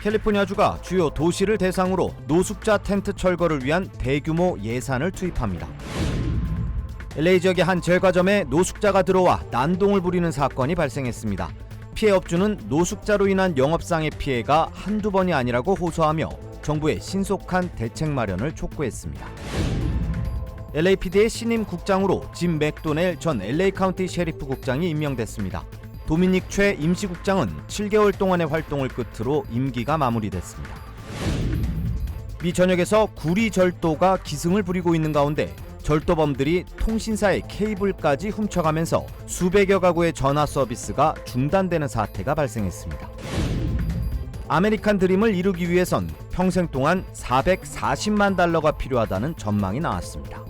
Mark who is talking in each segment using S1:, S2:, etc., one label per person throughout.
S1: 캘리포니아주가 주요 도시를 대상으로 노숙자 텐트 철거를 위한 대규모 예산을 투입합니다. LA 지역의 한 제과점에 노숙자가 들어와 난동을 부리는 사건이 발생했습니다. 피해 업주는 노숙자로 인한 영업상의 피해가 한두 번이 아니라고 호소하며 정부의 신속한 대책 마련을 촉구했습니다. LAPD의 신임 국장으로 짐 맥도넬 전 LA 카운티 셰리프 국장이 임명됐습니다. 도미닉 최 임시국장은 7개월 동안의 활동을 끝으로 임기가 마무리됐습니다. 미 전역에서 구리 절도가 기승을 부리고 있는 가운데 절도범들이 통신사의 케이블까지 훔쳐가면서 수백여 가구의 전화 서비스가 중단되는 사태가 발생했습니다. 아메리칸 드림을 이루기 위해선 평생 동안 440만 달러가 필요하다는 전망이 나왔습니다.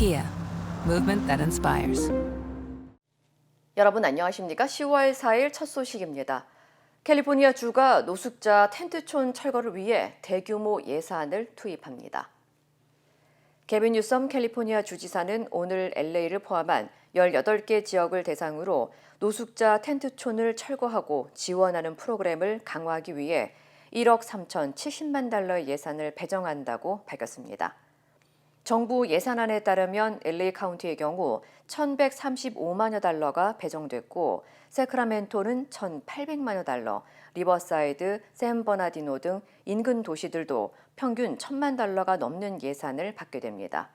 S2: Kia, movement that inspires.
S3: 여러분 안녕하십니까? 10월 4일 첫 소식입니다. 캘리포니아 주가 노숙자 텐트촌 철거를 위해 대규모 예산을 투입합니다. 개빈 뉴섬 캘리포니아 주지사는 오늘 LA를 포함한 18개 지역을 대상으로 노숙자 텐트촌을 철거하고 지원하는 프로그램을 강화하기 위해 1억 3,070만 달러의 예산을 배정한다고 밝혔습니다. 정부 예산안에 따르면 LA 카운티의 경우 1,135만여 달러가 배정됐고 세크라멘토는 1,800만여 달러, 리버사이드, 샌버나디노 등 인근 도시들도 평균 1,000만 달러가 넘는 예산을 받게 됩니다.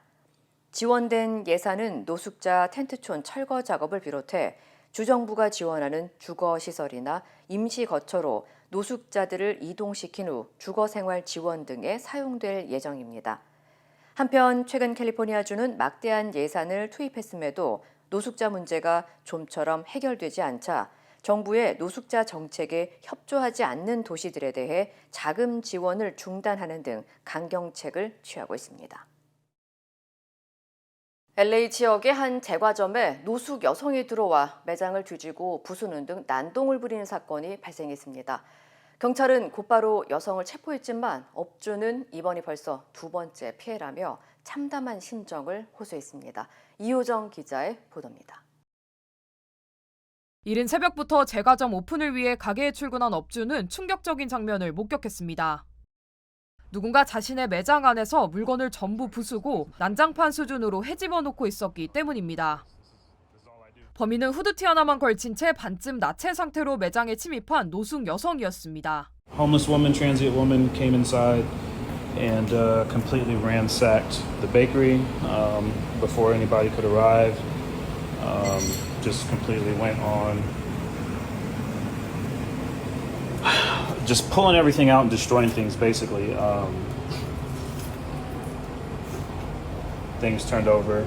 S3: 지원된 예산은 노숙자 텐트촌 철거 작업을 비롯해 주정부가 지원하는 주거시설이나 임시거처로 노숙자들을 이동시킨 후 주거생활 지원 등에 사용될 예정입니다. 한편 최근 캘리포니아주는 막대한 예산을 투입했음에도 노숙자 문제가 좀처럼 해결되지 않자 정부의 노숙자 정책에 협조하지 않는 도시들에 대해 자금 지원을 중단하는 등 강경책을 취하고 있습니다. LA 지역의 한 제과점에 노숙 여성이 들어와 매장을 뒤지고 부수는 등 난동을 부리는 사건이 발생했습니다. 경찰은 곧바로 여성을 체포했지만 업주는 이번이 벌써 두 번째 피해라며 참담한 심정을 호소했습니다. 이효정 기자의 보도입니다.
S4: 이른 새벽부터 제과점 오픈을 위해 가게에 출근한 업주는 충격적인 장면을 목격했습니다. 누군가 자신의 매장 안에서 물건을 전부 부수고 난장판 수준으로 헤집어 놓고 있었기 때문입니다. 범인은 후드티 하나만 걸친 채 반쯤 나체 상태로 매장에 침입한 노숙 여성이었습니다.
S5: Homeless woman, transient woman came inside and completely ransacked the bakery before anybody could arrive. Just completely went on just pulling everything out and destroying things basically. Things turned over.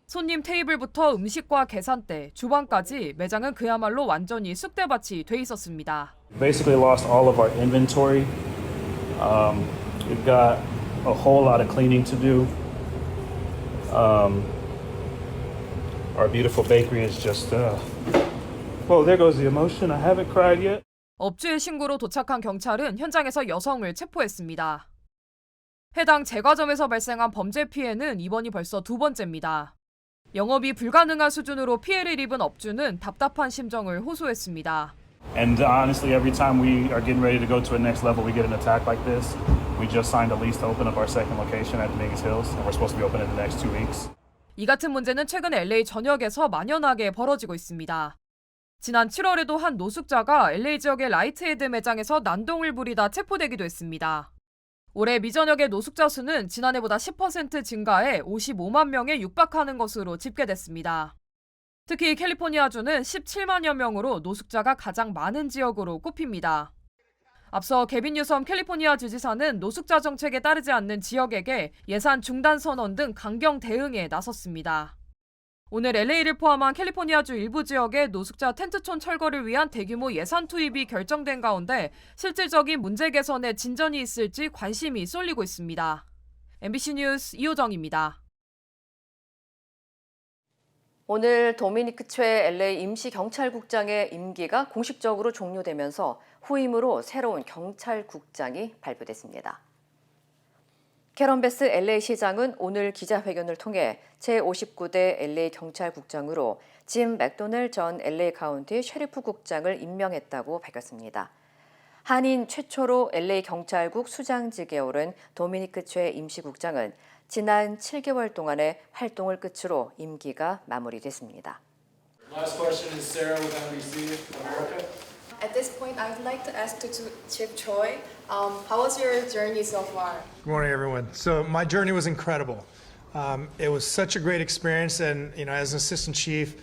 S4: 손님 테이블부터 음식과 계산대, 주방까지 매장은 그야말로 완전히 쑥대밭이 돼 있었습니다.
S5: Basically lost all of our inventory. We've got a whole lot of cleaning to do. Our beautiful bakery is just, well, there goes the emotion. I haven't cried yet.
S4: 업주의 신고로 도착한 경찰은 현장에서 여성을 체포했습니다. 해당 제과점에서 발생한 범죄 피해는 이번이 벌써 두 번째입니다. 영업이 불가능한 수준으로 피해를 입은 업주는 답답한 심정을 호소했습니다.
S5: And honestly, every time we are getting ready to go to a next level, we get an attack like this. We just signed a lease to open up our second location at Dominguez Hills, and we're supposed to be open in the next 2 weeks.
S4: 이 같은 문제는 최근 LA 전역에서 만연하게 벌어지고 있습니다. 지난 7월에도 한 노숙자가 LA 지역의 라이트헤드 매장에서 난동을 부리다 체포되기도 했습니다. 올해 미 전역의 노숙자 수는 지난해보다 10% 증가해 55만 명에 육박하는 것으로 집계됐습니다. 특히 캘리포니아주는 17만여 명으로 노숙자가 가장 많은 지역으로 꼽힙니다. 앞서 개빈 뉴섬 캘리포니아 주지사는 노숙자 정책에 따르지 않는 지역에게 예산 중단 선언 등 강경 대응에 나섰습니다. 오늘 LA를 포함한 캘리포니아주 일부 지역의 노숙자 텐트촌 철거를 위한 대규모 예산 투입이 결정된 가운데 실질적인 문제 개선에 진전이 있을지 관심이 쏠리고 있습니다. MBC 뉴스 이호정입니다.
S3: 오늘 도미니크 최 LA 임시경찰국장의 임기가 공식적으로 종료되면서 후임으로 새로운 경찰국장이 발표됐습니다. 캐런 베스 LA 시장은 오늘 기자회견을 통해 제59대 LA 경찰국장으로 짐 맥도넬 전 LA 카운티 셰리프 국장을 임명했다고 밝혔습니다. 한인 최초로 LA 경찰국 수장직에 오른 도미니크 최 임시국장은 지난 7개월 동안의 활동을 끝으로 임기가 마무리됐습니다.
S6: Last question is Sarah with NBC America.
S7: At this point, I would like to ask Chief Choi, how was your journey so far?
S8: Good morning, everyone. So my journey was incredible. It was such a great experience, and as an assistant chief,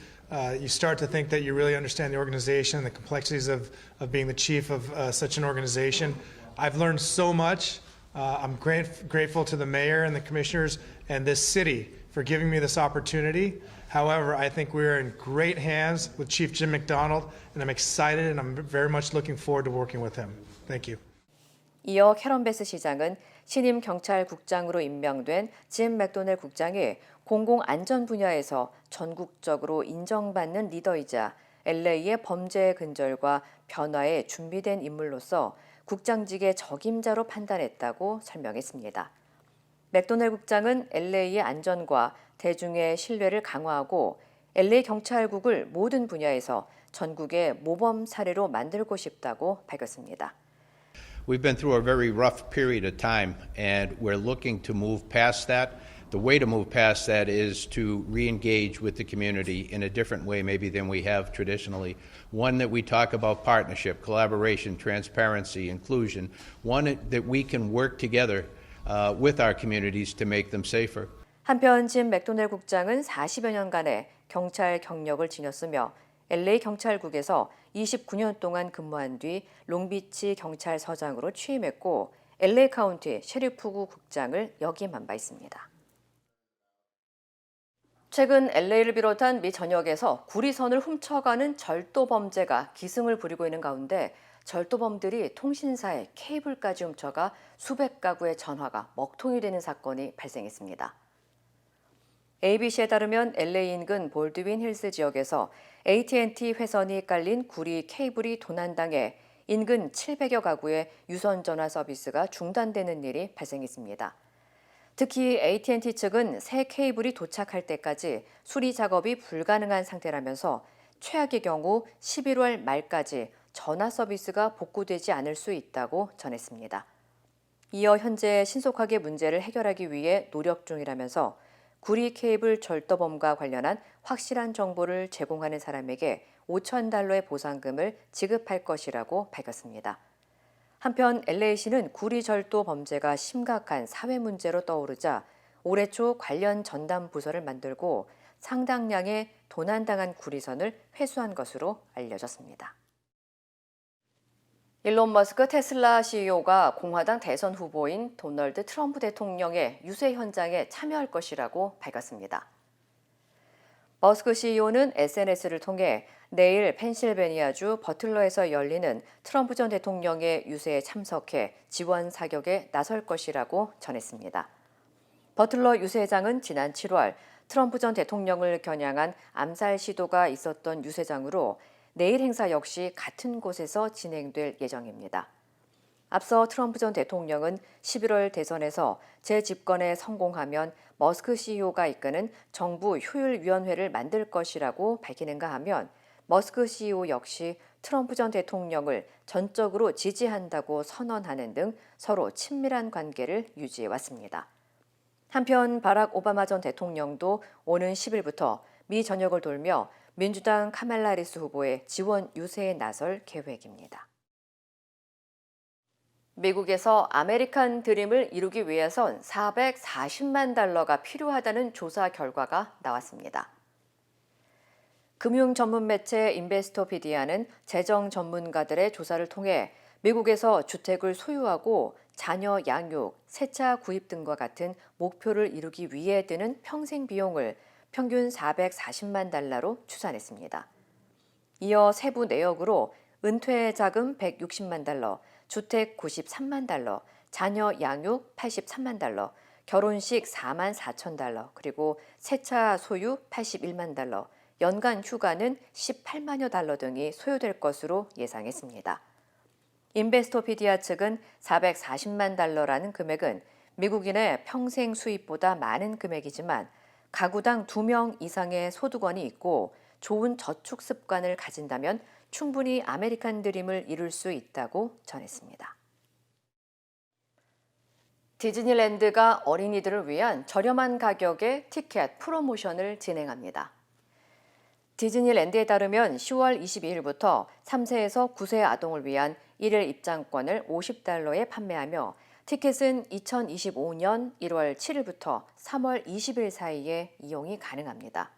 S8: you start to think that you really understand the organization, the complexities of being the chief of such an organization. I've learned so much. I'm grateful to the mayor and the commissioners and this city for giving me this opportunity. However, I think we're in great hands with Chief Jim McDonald, and I'm excited and I'm very much looking forward to working with him. Thank you.
S3: 이어 캐런 베스 시장은 신임 경찰국장으로 임명된 짐 맥도넬 국장이 공공안전 분야에서 전국적으로 인정받는 리더이자 LA의 범죄 근절과 변화에 준비된 인물로서 국장직의 적임자로 판단했다고 설명했습니다. 맥도넬 국장은 LA의 안전과 대중의 신뢰를 강화하고 LA 경찰국을 모든 분야에서 전국의 모범 사례로 만들고 싶다고 밝혔습니다.
S9: We've been through a very rough period of time, and we're looking to move past that. The way to move past that is to re-engage with the community in a different way maybe than we have traditionally. One that we talk about partnership, collaboration, transparency, inclusion. One that we can work together with our communities to make them safer.
S3: 한편 짐 맥도넬 국장은 40여 년간의 경찰 경력을 지녔으며 LA 경찰국에서 29년 동안 근무한 뒤 롱비치 경찰서장으로 취임했고 LA 카운티 셰리프구 국장을 역임한 바 있습니다. 최근 LA를 비롯한 미 전역에서 구리선을 훔쳐가는 절도 범죄가 기승을 부리고 있는 가운데 절도범들이 통신사의 케이블까지 훔쳐가 수백 가구의 전화가 먹통이 되는 사건이 발생했습니다. ABC에 따르면 LA 인근 볼드윈 힐스 지역에서 AT&T 회선이 깔린 구리 케이블이 도난당해 인근 700여 가구의 유선 전화 서비스가 중단되는 일이 발생했습니다. 특히 AT&T 측은 새 케이블이 도착할 때까지 수리 작업이 불가능한 상태라면서 최악의 경우 11월 말까지 전화 서비스가 복구되지 않을 수 있다고 전했습니다. 이어 현재 신속하게 문제를 해결하기 위해 노력 중이라면서 구리 케이블 절도범과 관련한 확실한 정보를 제공하는 사람에게 $5,000의 보상금을 지급할 것이라고 밝혔습니다. 한편 LA시는 구리 절도 범죄가 심각한 사회 문제로 떠오르자 올해 초 관련 전담 부서를 만들고 상당량의 도난당한 구리선을 회수한 것으로 알려졌습니다. 일론 머스크 테슬라 CEO가 공화당 대선 후보인 도널드 트럼프 대통령의 유세 현장에 참여할 것이라고 밝혔습니다. 머스크 CEO는 SNS를 통해 내일 펜실베니아주 버틀러에서 열리는 트럼프 전 대통령의 유세에 참석해 지원 사격에 나설 것이라고 전했습니다. 버틀러 유세장은 지난 7월 트럼프 전 대통령을 겨냥한 암살 시도가 있었던 유세장으로 내일 행사 역시 같은 곳에서 진행될 예정입니다. 앞서 트럼프 전 대통령은 11월 대선에서 재집권에 성공하면 머스크 CEO가 이끄는 정부 효율위원회를 만들 것이라고 밝히는가 하면 머스크 CEO 역시 트럼프 전 대통령을 전적으로 지지한다고 선언하는 등 서로 친밀한 관계를 유지해왔습니다. 한편 바락 오바마 전 대통령도 오는 10일부터 미 전역을 돌며 민주당 카말라 해리스 후보의 지원 유세에 나설 계획입니다. 미국에서 아메리칸 드림을 이루기 위해선 $440만 달러가 필요하다는 조사 결과가 나왔습니다. 금융 전문 매체 인베스토피디아는 재정 전문가들의 조사를 통해 미국에서 주택을 소유하고 자녀 양육, 새 차 구입 등과 같은 목표를 이루기 위해 드는 평생 비용을 평균 440만 달러로 추산했습니다. 이어 세부 내역으로 은퇴 자금 160만 달러, 주택 93만 달러, 자녀 양육 83만 달러, 결혼식 4만 4천 달러, 그리고 새 차 소유 81만 달러, 연간 휴가는 18만여 달러 등이 소요될 것으로 예상했습니다. 인베스토피디아 측은 440만 달러라는 금액은 미국인의 평생 수입보다 많은 금액이지만 가구당 2명 이상의 소득원이 있고 좋은 저축 습관을 가진다면 충분히 아메리칸 드림을 이룰 수 있다고 전했습니다. 디즈니랜드가 어린이들을 위한 저렴한 가격의 티켓 프로모션을 진행합니다. 디즈니랜드에 따르면 10월 22일부터 3세에서 9세 아동을 위한 1일 입장권을 $50에 판매하며 티켓은 2025년 1월 7일부터 3월 20일 사이에 이용이 가능합니다.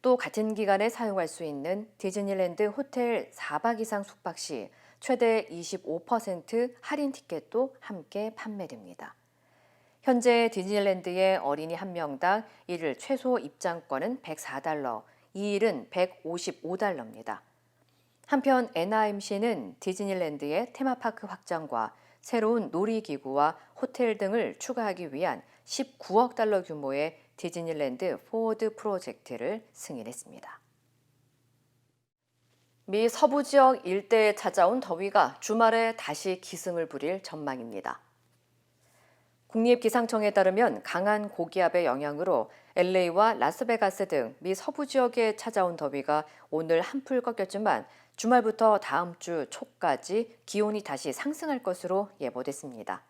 S3: 또 같은 기간에 사용할 수 있는 디즈니랜드 호텔 4박 이상 숙박 시 최대 25% 할인 티켓도 함께 판매됩니다. 현재 디즈니랜드의 어린이 한 명당 1일 최소 입장권은 $104, 2일은 $155입니다. 한편 NIMC는 디즈니랜드의 테마파크 확장과 새로운 놀이기구와 호텔 등을 추가하기 위한 $19억 규모의 디즈니랜드 포워드 프로젝트를 승인했습니다. 미 서부 지역 일대에 찾아온 더위가 주말에 다시 기승을 부릴 전망입니다. 국립기상청에 따르면 강한 고기압의 영향으로 LA와 라스베가스 등 미 서부 지역에 찾아온 더위가 오늘 한풀 꺾였지만 주말부터 다음 주 초까지 기온이 다시 상승할 것으로 예보됐습니다.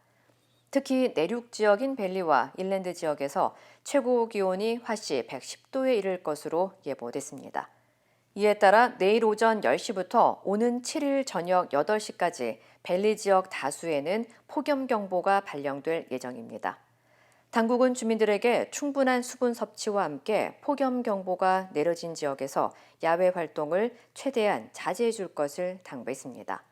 S3: 특히 내륙 지역인 밸리와 인랜드 지역에서 최고 기온이 화씨 110도에 이를 것으로 예보됐습니다. 이에 따라 내일 오전 10시부터 오는 7일 저녁 8시까지 밸리 지역 다수에는 폭염경보가 발령될 예정입니다. 당국은 주민들에게 충분한 수분 섭취와 함께 폭염경보가 내려진 지역에서 야외 활동을 최대한 자제해 줄 것을 당부했습니다.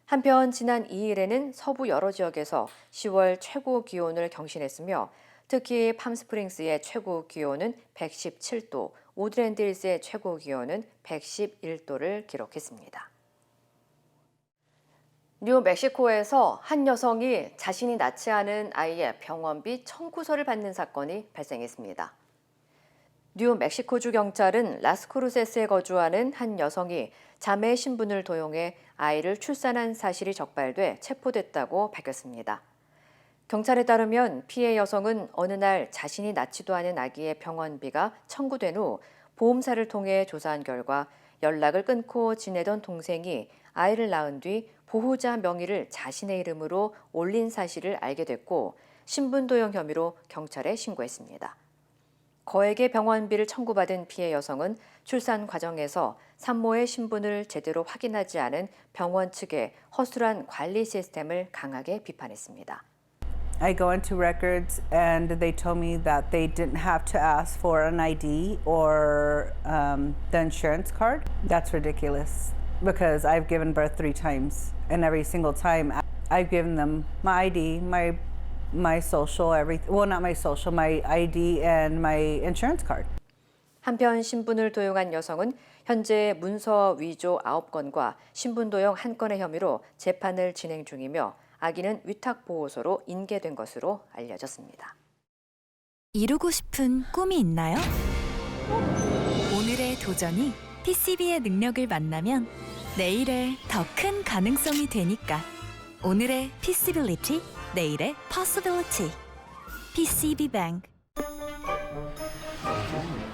S3: 한편 지난 2일에는 서부 여러 지역에서 10월 최고 기온을 경신했으며 특히 팜스프링스의 최고 기온은 117도, 오드랜드 hils의 최고 기온은 111도를 기록했습니다. 뉴멕시코에서 한 여성이 자신이 낳지 않은 아이의 병원비 청구서를 받는 사건이 발생했습니다. 뉴멕시코주 경찰은 라스크루세스에 거주하는 한 여성이 자매 신분을 도용해 아이를 출산한 사실이 적발돼 체포됐다고 밝혔습니다. 경찰에 따르면 피해 여성은 어느 날 자신이 낳지도 않은 아기의 병원비가 청구된 후 보험사를 통해 조사한 결과 연락을 끊고 지내던 동생이 아이를 낳은 뒤 보호자 명의를 자신의 이름으로 올린 사실을 알게 됐고 신분 도용 혐의로 경찰에 신고했습니다. 거액의 병원비를 청구받은 피해 여성은 출산 과정에서 산모의 신분을 제대로 확인하지 않은 병원 측의 허술한 관리 시스템을 강하게 비판했습니다.
S10: I go into records and they told me that they didn't have to ask for an ID or the insurance card. That's ridiculous because I've given birth 3 times and every single time I've given them my ID, my social, well not my social, my ID and my insurance card.
S3: 한편 신분을 도용한 여성은 현재 문서 위조 9건과 신분 도용 1건의 혐의로 재판을 진행 중이며 아기는 위탁보호소로 인계된 것으로 알려졌습니다.
S11: 이루고 싶은 꿈이 있나요? 오늘의 도전이 PCB의 능력을 만나면 내일의 더 큰 가능성이 되니까. 오늘의 PCbility, 내일의 Possibility. PCB Bank.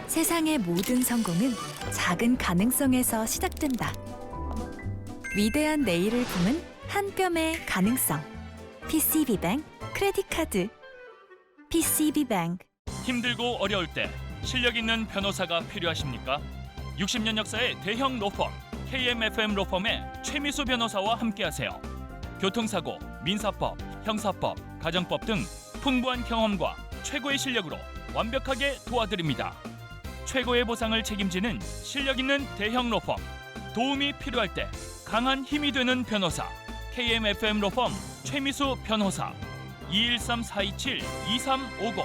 S11: 세상의 모든 성공은 작은 가능성에서 시작된다. 위대한 내일을 품은 한 뼘의 가능성. PCB Bank 크레딧 카드. PCB Bank.
S12: 힘들고 어려울 때 실력 있는 변호사가 필요하십니까? 60년 역사의 대형 로펌 KMFM 로펌의 최미수 변호사와 함께하세요. 교통사고, 민사법, 형사법, 가정법 등 풍부한 경험과 최고의 실력으로 완벽하게 도와드립니다. 최고의 보상을 책임지는 실력 있는 대형 로펌. 도움이 필요할 때 강한 힘이 되는 변호사. KMFM 로펌 최미수 변호사. 213-427-2350.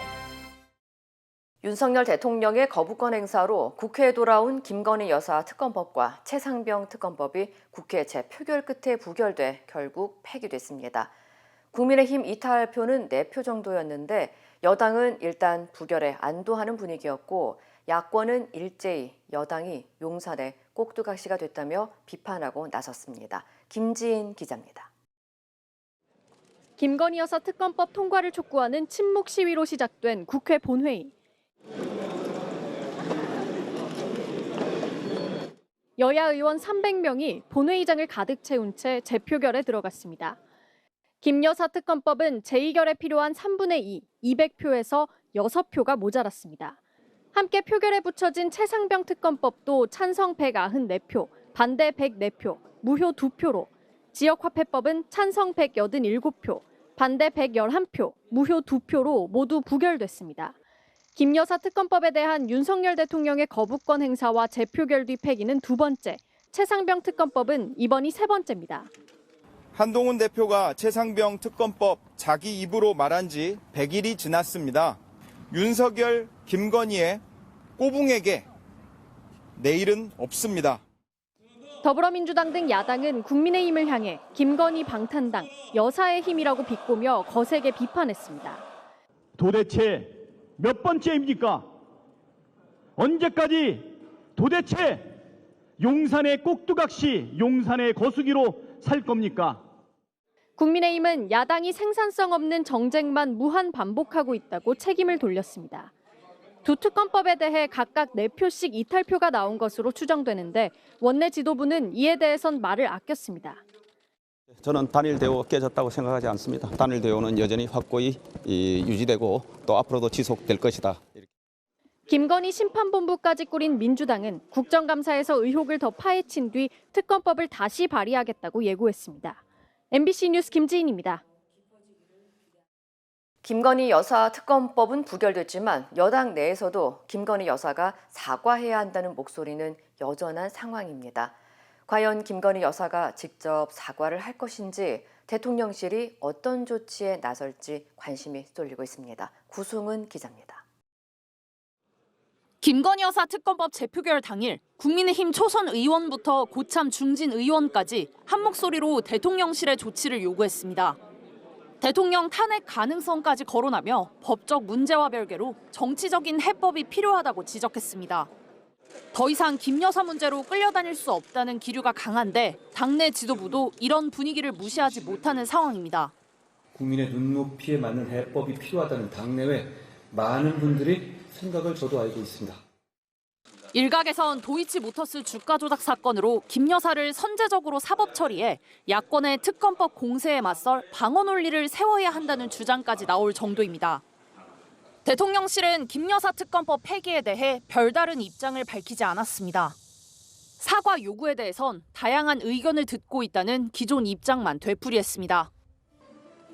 S3: 윤석열 대통령의 거부권 행사로 국회에 돌아온 김건희 여사 특검법과 최상병 특검법이 국회 재표결 끝에 부결돼 결국 폐기됐습니다. 국민의힘 이탈표는 4표 정도였는데 여당은 일단 부결에 안도하는 분위기였고 야권은 일제히 여당이 용산의 꼭두각시가 됐다며 비판하고 나섰습니다. 김지인 기자입니다.
S13: 김건희 여사 특검법 통과를 촉구하는 침묵 시위로 시작된 국회 본회의. 여야 의원 300명이 본회의장을 가득 채운 채 재표결에 들어갔습니다. 김 여사 특검법은 제2결에 필요한 3분의 2, 200표에서 6표가 모자랐습니다. 함께 표결에 붙여진 최상병 특검법도 찬성 194표, 반대 104표, 무효 2표로, 지역화폐법은 찬성 187표, 반대 111표, 무효 2표로 모두 부결됐습니다. 김 여사 특검법에 대한 윤석열 대통령의 거부권 행사와 재표결 뒤 폐기는 2번째, 최상병 특검법은 이번이 3번째입니다.
S14: 한동훈 대표가 최상병 특검법 자기 입으로 말한 지 100일이 지났습니다. 윤석열, 김건희의 꼬붕에게 내일은 없습니다.
S13: 더불어민주당 등 야당은 국민의힘을 향해 김건희 방탄당, 여사의 힘이라고 비꼬며 거세게 비판했습니다.
S15: 도대체 몇 번째입니까? 언제까지 도대체 용산의 꼭두각시, 용산의 거수기로 살 겁니까?
S13: 국민의힘은 야당이 생산성 없는 정쟁만 무한 반복하고 있다고 책임을 돌렸습니다. 두 특검법에 대해 각각 4표씩 이탈표가 나온 것으로 추정되는데 원내 지도부는 이에 대해선 말을 아꼈습니다.
S16: 저는 단일 대우 깨졌다고 생각하지 않습니다. 단일 대우는 여전히 확고히 유지되고 또 앞으로도 지속될 것이다.
S13: 김건희 심판본부까지 꾸린 민주당은 국정감사에서 의혹을 더 파헤친 뒤 특검법을 다시 발의하겠다고 예고했습니다. MBC 뉴스 김지인입니다.
S3: 김건희 여사 특검법은 부결됐지만 여당 내에서도 김건희 여사가 사과해야 한다는 목소리는 여전한 상황입니다. 과연 김건희 여사가 직접 사과를 할 것인지 대통령실이 어떤 조치에 나설지 관심이 쏠리고 있습니다. 구승은 기자입니다.
S17: 김건희 여사 특검법 재표결 당일 국민의힘 초선 의원부터 고참 중진 의원까지 한 목소리로 대통령실의 조치를 요구했습니다. 대통령 탄핵 가능성까지 거론하며 법적 문제와 별개로 정치적인 해법이 필요하다고 지적했습니다. 더 이상 김 여사 문제로 끌려다닐 수 없다는 기류가 강한데 당내 지도부도 이런 분위기를 무시하지 못하는 상황입니다.
S18: 국민의 눈높이에 맞는 해법이 필요하다는 당내외 많은 분들이 생각을 저도 알고 있습니다.
S17: 일각에선 도이치모터스 주가 조작 사건으로 김 여사를 선제적으로 사법 처리해 야권의 특검법 공세에 맞설 방어 논리를 세워야 한다는 주장까지 나올 정도입니다. 대통령실은 김 여사 특검법 폐기에 대해 별다른 입장을 밝히지 않았습니다. 사과 요구에 대해선 다양한 의견을 듣고 있다는 기존 입장만 되풀이했습니다.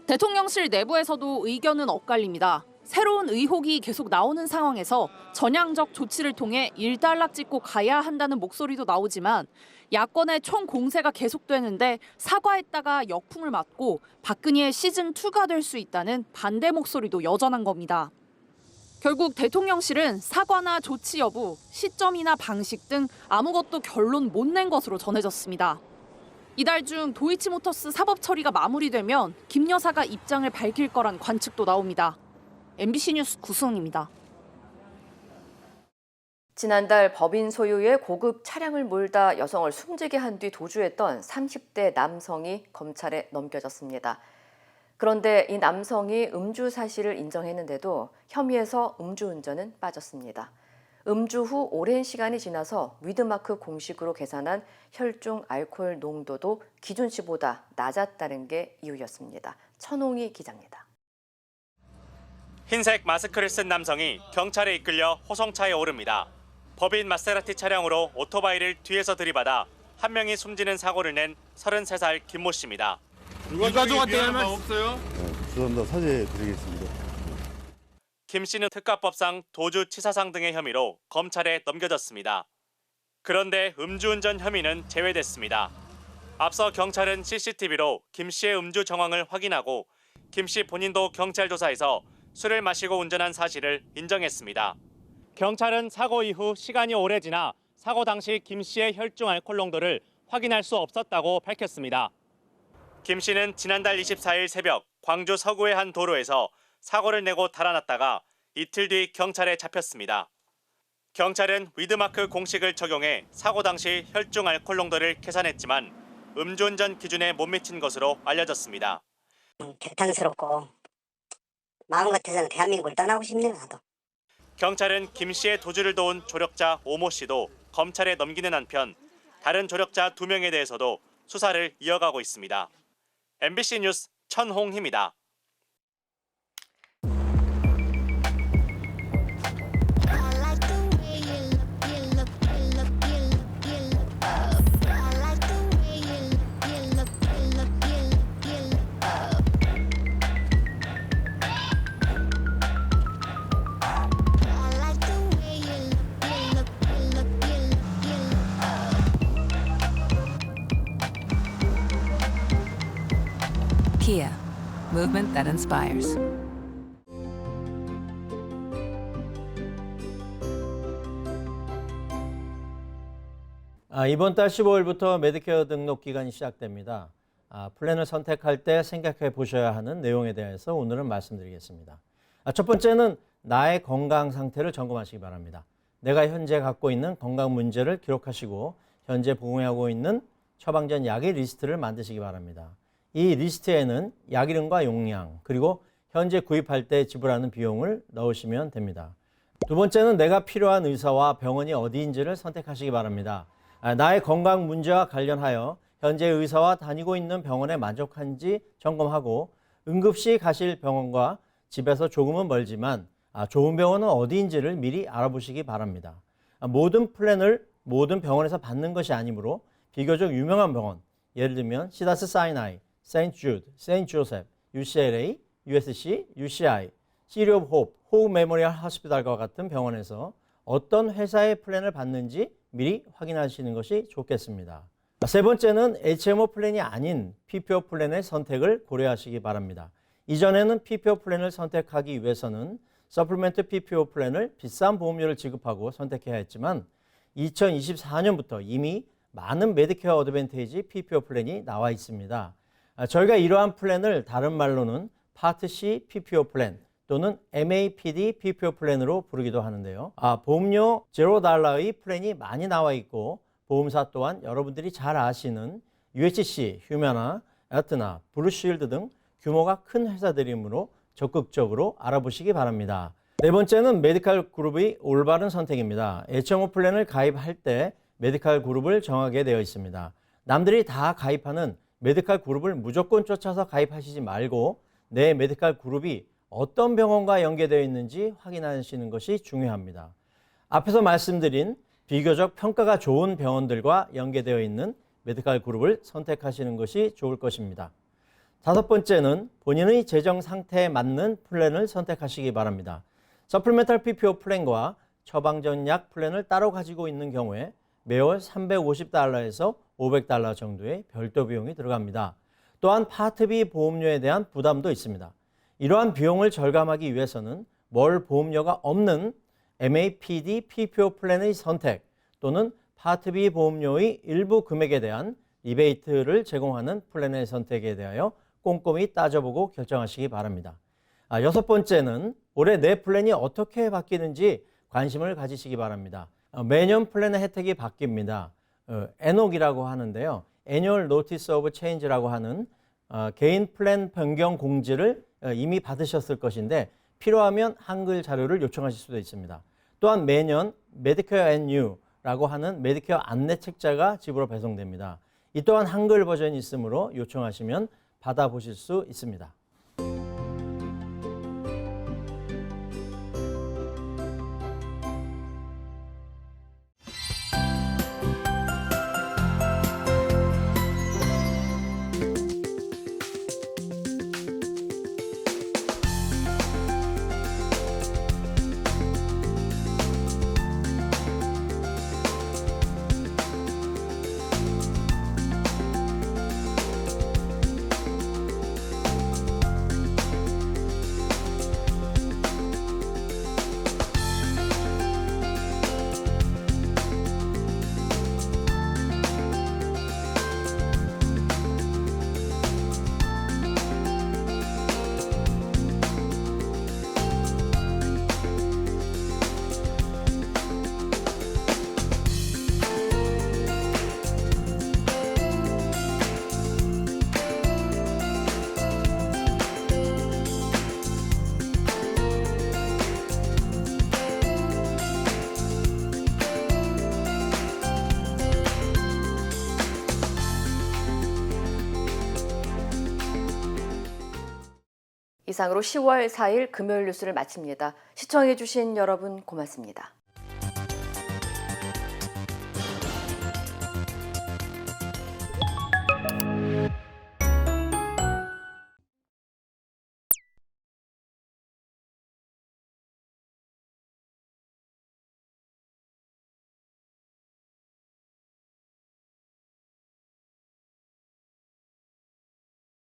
S17: 대통령실 내부에서도 의견은 엇갈립니다. 새로운 의혹이 계속 나오는 상황에서 전향적 조치를 통해 일단락 짓고 가야 한다는 목소리도 나오지만 야권의 총공세가 계속되는데 사과했다가 역풍을 맞고 박근혜의 시즌2가 될 수 있다는 반대 목소리도 여전한 겁니다. 결국 대통령실은 사과나 조치 여부, 시점이나 방식 등 아무것도 결론 못 낸 것으로 전해졌습니다. 이달 중 도이치모터스 사법 처리가 마무리되면 김 여사가 입장을 밝힐 거란 관측도 나옵니다. MBC 뉴스 구승입니다.
S3: 지난달 법인 소유의 고급 차량을 몰다 여성을 숨지게 한 뒤 도주했던 30대 남성이 검찰에 넘겨졌습니다. 그런데 이 남성이 음주 사실을 인정했는데도 혐의에서 음주운전은 빠졌습니다. 음주 후 오랜 시간이 지나서 위드마크 공식으로 계산한 혈중 알코올 농도도 기준치보다 낮았다는 게 이유였습니다. 천홍희 기자입니다.
S19: 흰색 마스크를 쓴 남성이 경찰에 이끌려 호송차에 오릅니다. 법인 마세라티 차량으로 오토바이를 뒤에서 들이받아 한 명이 숨지는 사고를 낸 33살 김모 씨입니다.
S6: 유가족한테 할 말 없어요?
S20: 죄송합니다. 사죄드리겠습니다.
S19: 김 씨는 특가법상 도주치사상 등의 혐의로 검찰에 넘겨졌습니다. 그런데 음주운전 혐의는 제외됐습니다. 앞서 경찰은 CCTV로 김 씨의 음주 정황을 확인하고 김 씨 본인도 경찰 조사에서 술을 마시고 운전한 사실을 인정했습니다. 경찰은 사고 이후 시간이 오래 지나 사고 당시 김 씨의 혈중 알코올 농도를 확인할 수 없었다고 밝혔습니다. 김 씨는 지난달 24일 새벽 광주 서구의 한 도로에서 사고를 내고 달아났다가 이틀 뒤 경찰에 잡혔습니다. 경찰은 위드마크 공식을 적용해 사고 당시 혈중 알코올 농도를 계산했지만 음주운전 기준에 못 미친 것으로 알려졌습니다.
S21: 개탄스럽고 마음 같아서는 대한민국을 떠나고 싶네요. 나도.
S19: 경찰은 김 씨의 도주를 도운 조력자 오모 씨도 검찰에 넘기는 한편 다른 조력자 2명에 대해서도 수사를 이어가고 있습니다. MBC 뉴스 천홍희입니다.
S2: Kia, movement that inspires.
S22: 이번 달 15일부터 메디케어 등록 기간이 시작됩니다. 플랜을 선택할 때 생각해 보셔야 하는 내용에 대해서 오늘은 말씀드리겠습니다. 첫 번째는 나의 건강 상태를 점검하시기 바랍니다. 내가 현재 갖고 있는 건강 문제를 기록하시고 현재 복용하고 있는 처방전 약의 리스트를 만드시기 바랍니다. 이 리스트에는 약 이름과 용량, 그리고 현재 구입할 때 지불하는 비용을 넣으시면 됩니다. 두 번째는 내가 필요한 의사와 병원이 어디인지를 선택하시기 바랍니다. 나의 건강 문제와 관련하여 현재 의사와 다니고 있는 병원에 만족한지 점검하고 응급시 가실 병원과 집에서 조금은 멀지만 좋은 병원은 어디인지를 미리 알아보시기 바랍니다. 모든 플랜을 모든 병원에서 받는 것이 아니므로 비교적 유명한 병원, 예를 들면 시다스 사이나이, 세인트 주드, 세인트 조셉, UCLA, USC, UCI, 시리 오브 호프, 호흡 메모리얼 호스피탈과 같은 병원에서 어떤 회사의 플랜을 받는지 미리 확인하시는 것이 좋겠습니다. 세 번째는 HMO 플랜이 아닌 PPO 플랜의 선택을 고려하시기 바랍니다. 이전에는 PPO 플랜을 선택하기 위해서는 서플리멘트 PPO 플랜을 비싼 보험료를 지급하고 선택해야 했지만 2024년부터 이미 많은 메디케어 어드밴티지 PPO 플랜이 나와 있습니다. 저희가 이러한 플랜을 다른 말로는 파트 C PPO 플랜 또는 MAPD PPO 플랜으로 부르기도 하는데요. 보험료 $0의 플랜이 많이 나와 있고 보험사 또한 여러분들이 잘 아시는 UHC, 휴메나, 에트나, 블루쉴드 등 규모가 큰 회사들이므로 적극적으로 알아보시기 바랍니다. 네 번째는 메디컬 그룹의 올바른 선택입니다. HMO 플랜을 가입할 때 메디컬 그룹을 정하게 되어 있습니다. 남들이 다 가입하는 메디컬 그룹을 무조건 쫓아서 가입하시지 말고 내 메디컬 그룹이 어떤 병원과 연계되어 있는지 확인하시는 것이 중요합니다. 앞에서 말씀드린 비교적 평가가 좋은 병원들과 연계되어 있는 메디컬 그룹을 선택하시는 것이 좋을 것입니다. 다섯 번째는 본인의 재정 상태에 맞는 플랜을 선택하시기 바랍니다. 서플리멘탈 PPO 플랜과 처방전 약 플랜을 따로 가지고 있는 경우에 매월 $350에서 $500 정도의 별도 비용이 들어갑니다. 또한 파트 B 보험료에 대한 부담도 있습니다. 이러한 비용을 절감하기 위해서는 월 보험료가 없는 MAPD PPO 플랜의 선택 또는 파트 B 보험료의 일부 금액에 대한 리베이트를 제공하는 플랜의 선택에 대하여 꼼꼼히 따져보고 결정하시기 바랍니다. 여섯 번째는 올해 내 플랜이 어떻게 바뀌는지 관심을 가지시기 바랍니다. 매년 플랜의 혜택이 바뀝니다. NOC이라고 하는데요. Annual Notice of Change라고 하는 개인 플랜 변경 공지를 이미 받으셨을 것인데 필요하면 한글 자료를 요청하실 수도 있습니다. 또한 매년 Medicare and You라고 하는 메디케어 안내 책자가 집으로 배송됩니다. 이 또한 한글 버전이 있으므로 요청하시면 받아보실 수 있습니다.
S3: 이상으로 10월 4일 금요일 뉴스를 마칩니다. 시청해주신 여러분 고맙습니다.